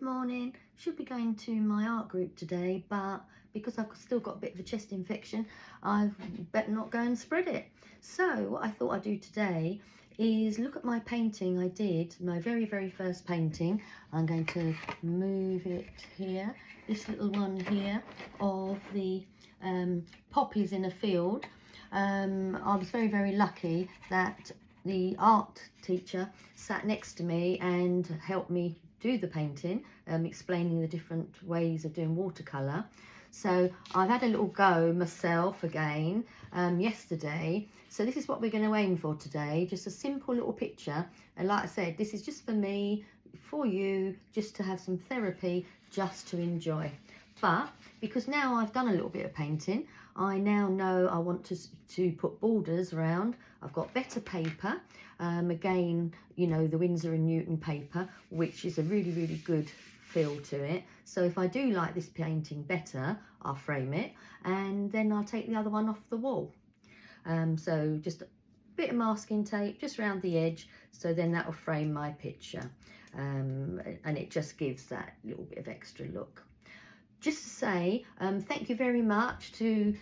morning. Should be going to my art group today, but because I've still got a bit of a chest infection, I better not go and spread it. So what I thought I'd do today is look at my painting I did, my very first painting. I'm going to move it here, this little one here of the poppies in a field. I was very lucky that the art teacher sat next to me and helped me do the painting, explaining the different ways of doing watercolour. So I've had a little go myself again yesterday. So this is what we're going to aim for today, just a simple little picture. And like I said, this is just for me, for you, just to have some therapy, just to enjoy. But because now I've done a little bit of painting, I now know I want to put borders around. I've got better paper, again, you know, the Winsor & Newton paper, which is a really good feel to it. So if I do like this painting better, I'll frame it and then I'll take the other one off the wall. So just a bit of masking tape just around the edge, so then that will frame my picture, and it just gives that little bit of extra look. Just to say thank you very much to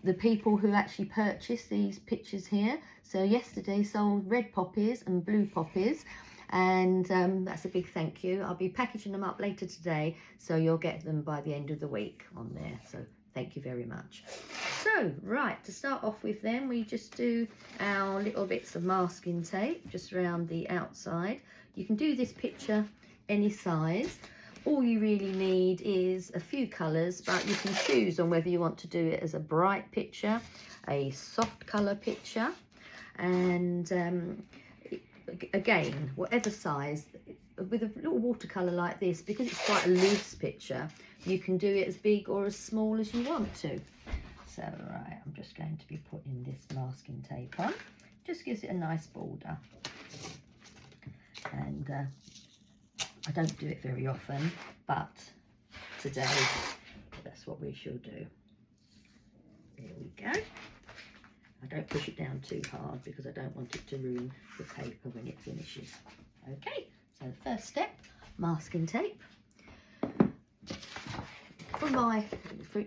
the people who actually purchased these pictures here. So yesterday sold red poppies and blue poppies, and that's a big thank you. I'll be packaging them up later today, so you'll get them by the end of the week on there. So thank you very much. So right, to start off with then, we just do our little bits of masking tape just around the outside. You can do this picture any size. All you really need is a few colours, but you can choose on whether you want to do it as a bright picture, a soft colour picture, and again, whatever size. With a little watercolour like this, because it's quite a loose picture, you can do it as big or as small as you want to. So right, I'm just going to be putting this masking tape on. Just gives it a nice border. And I don't do it very often, but today that's what we shall do. There we go. I don't push it down too hard because I don't want it to ruin the paper when it finishes. Okay, so first step, masking tape. For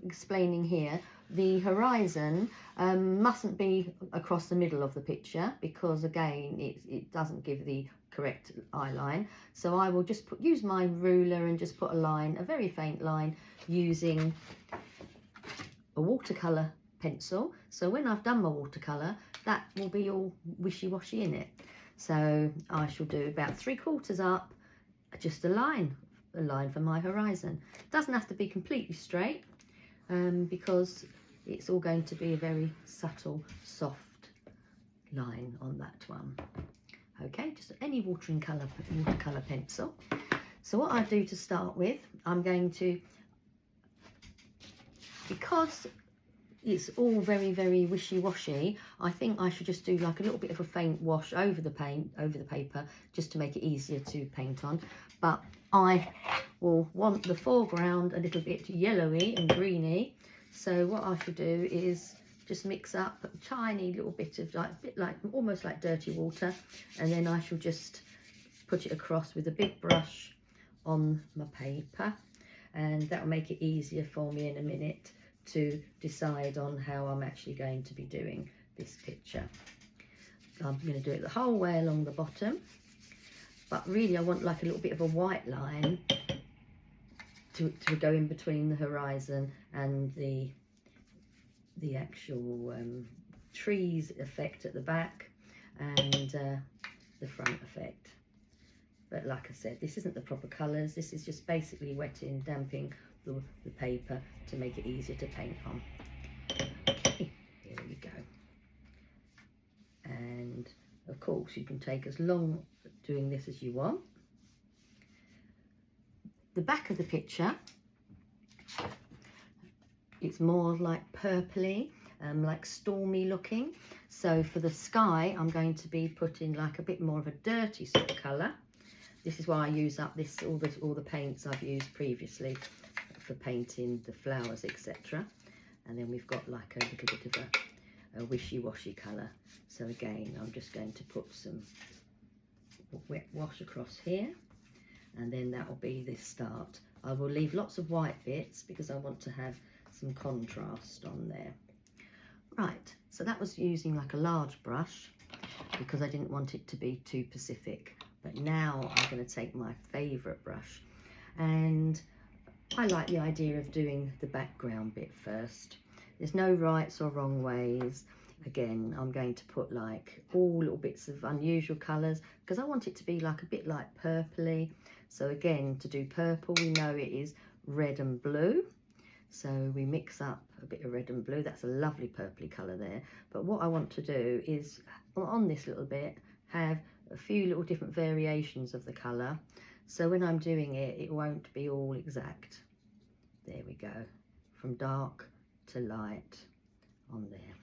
explaining here, the horizon mustn't be across the middle of the picture, because again it doesn't give the correct eye line. So I will just use my ruler and just put a line, a very faint line, using a watercolour pencil. So when I've done my watercolour, that will be all wishy-washy in it. So I shall do about 3/4 up, just a line for my horizon. Doesn't have to be completely straight, because it's all going to be a very subtle, soft line on that one. Okay, just any watercolour pencil. So what I do to start with, I'm going to, because it's all very wishy-washy, I think I should just do like a little bit of a faint wash over the paper, just to make it easier to paint on. But I will want the foreground a little bit yellowy and greeny. So what I should do is just mix up a tiny little bit of almost like dirty water, and then I shall just put it across with a big brush on my paper, and that will make it easier for me in a minute to decide on how I'm actually going to be doing this picture. I'm going to do it the whole way along the bottom, but really I want like a little bit of a white line to go in between the horizon and the actual trees effect at the back and the front effect. But like I said, this isn't the proper colours. This is just basically wetting, damping the paper to make it easier to paint on. Okay, here we go. And of course you can take as long doing this as you want. The back of the picture, it's more like purpley, like stormy looking. So for the sky, I'm going to be putting like a bit more of a dirty sort of colour. This is why I use up all the paints I've used previously for painting the flowers, etc. And then we've got like a little bit of a wishy-washy colour. So again, I'm just going to put some wet wash across here, and then that will be the start. I will leave lots of white bits because I want to have some contrast on there. Right, so that was using like a large brush because I didn't want it to be too Pacific. But now I'm going to take my favourite brush, and I like the idea of doing the background bit first. There's no rights or wrong ways. Again, I'm going to put like all little bits of unusual colours because I want it to be like a bit like purpley. So again, to do purple, we know it is red and blue. So we mix up a bit of red and blue. That's a lovely purpley colour there. But what I want to do is, on this little bit, have a few little different variations of the colour. So when I'm doing it, it won't be all exact. There we go. From dark to light on there.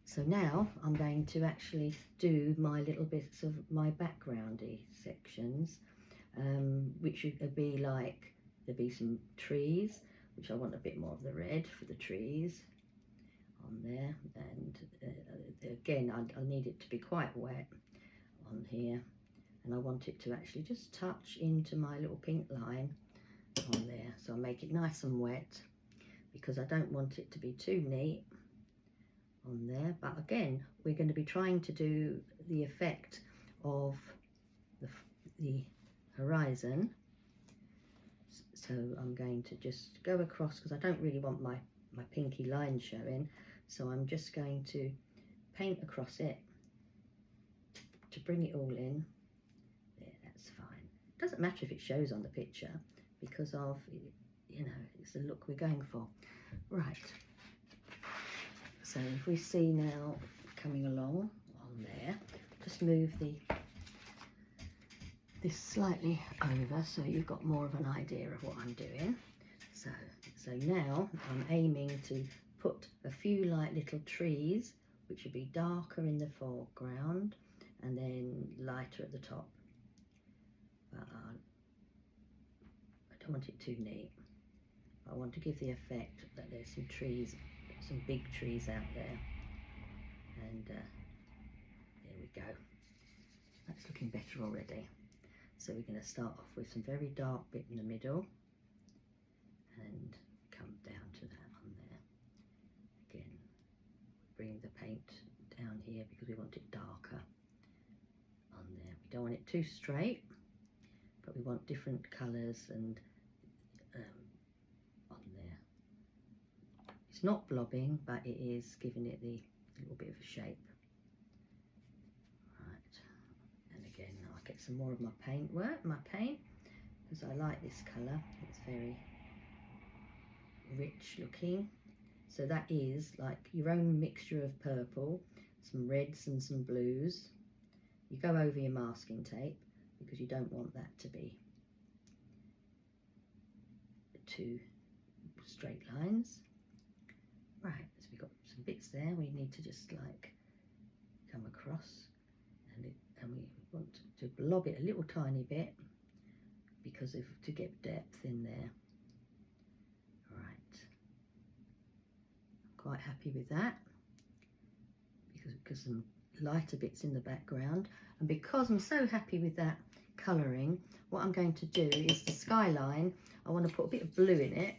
So now I'm going to actually do my little bits of my backgroundy sections, which would be like, there'll be some trees, which I want a bit more of the red for the trees on there. And again, I need it to be quite wet on here. And I want it to actually just touch into my little pink line on there. So I make it nice and wet because I don't want it to be too neat on there. But again, we're going to be trying to do the effect of the horizon. So I'm going to just go across because I don't really want my pinky line showing. So I'm just going to paint across it to bring it all in. There, that's fine. Doesn't matter if it shows on the picture because of, you know, it's the look we're going for. Right. So if we see now coming along on there, just move this slightly over so you've got more of an idea of what I'm doing. So now I'm aiming to put a few like little trees, which would be darker in the foreground and then lighter at the top. But I don't want it too neat. I want to give the effect that there's some trees, some big trees out there. And there we go. That's looking better already. So we're going to start off with some very dark bit in the middle and come down to that on there. Again, bring the paint down here because we want it darker on there. We don't want it too straight, but we want different colours and on there. It's not blobbing, but it is giving it the little bit of a shape. Again, I'll get some more of my paint because I like this colour. It's very rich looking. So that is like your own mixture of purple, some reds and some blues. You go over your masking tape because you don't want that to be two straight lines. Right, so we've got some bits there we need to just like come across, and we want to blob it a little tiny bit because to get depth in there. Right, I'm quite happy with that because some lighter bits in the background, and because I'm so happy with that colouring, what I'm going to do is the skyline, I want to put a bit of blue in it,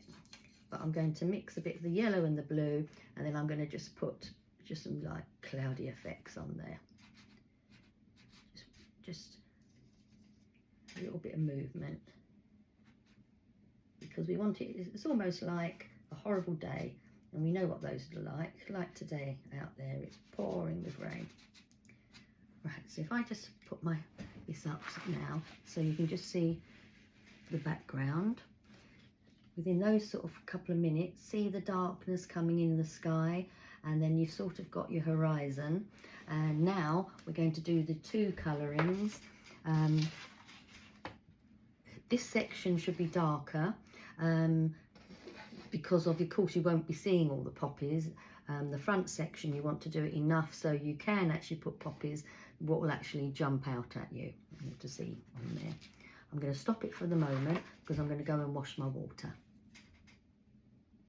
but I'm going to mix a bit of the yellow and the blue, and then I'm going to just put just some like cloudy effects on there. Just a little bit of movement because we want it, it's almost like a horrible day, and we know what those are like today out there, it's pouring with rain. Right, so if I just put this up now so you can just see the background. Within those sort of couple of minutes, see the darkness coming in the sky, and then you've sort of got your horizon. And now we're going to do the two colourings. This section should be darker because of course you won't be seeing all the poppies. The front section you want to do it enough so you can actually put poppies what will actually jump out at you to see on there. I'm going to stop it for the moment because I'm going to go and wash my water.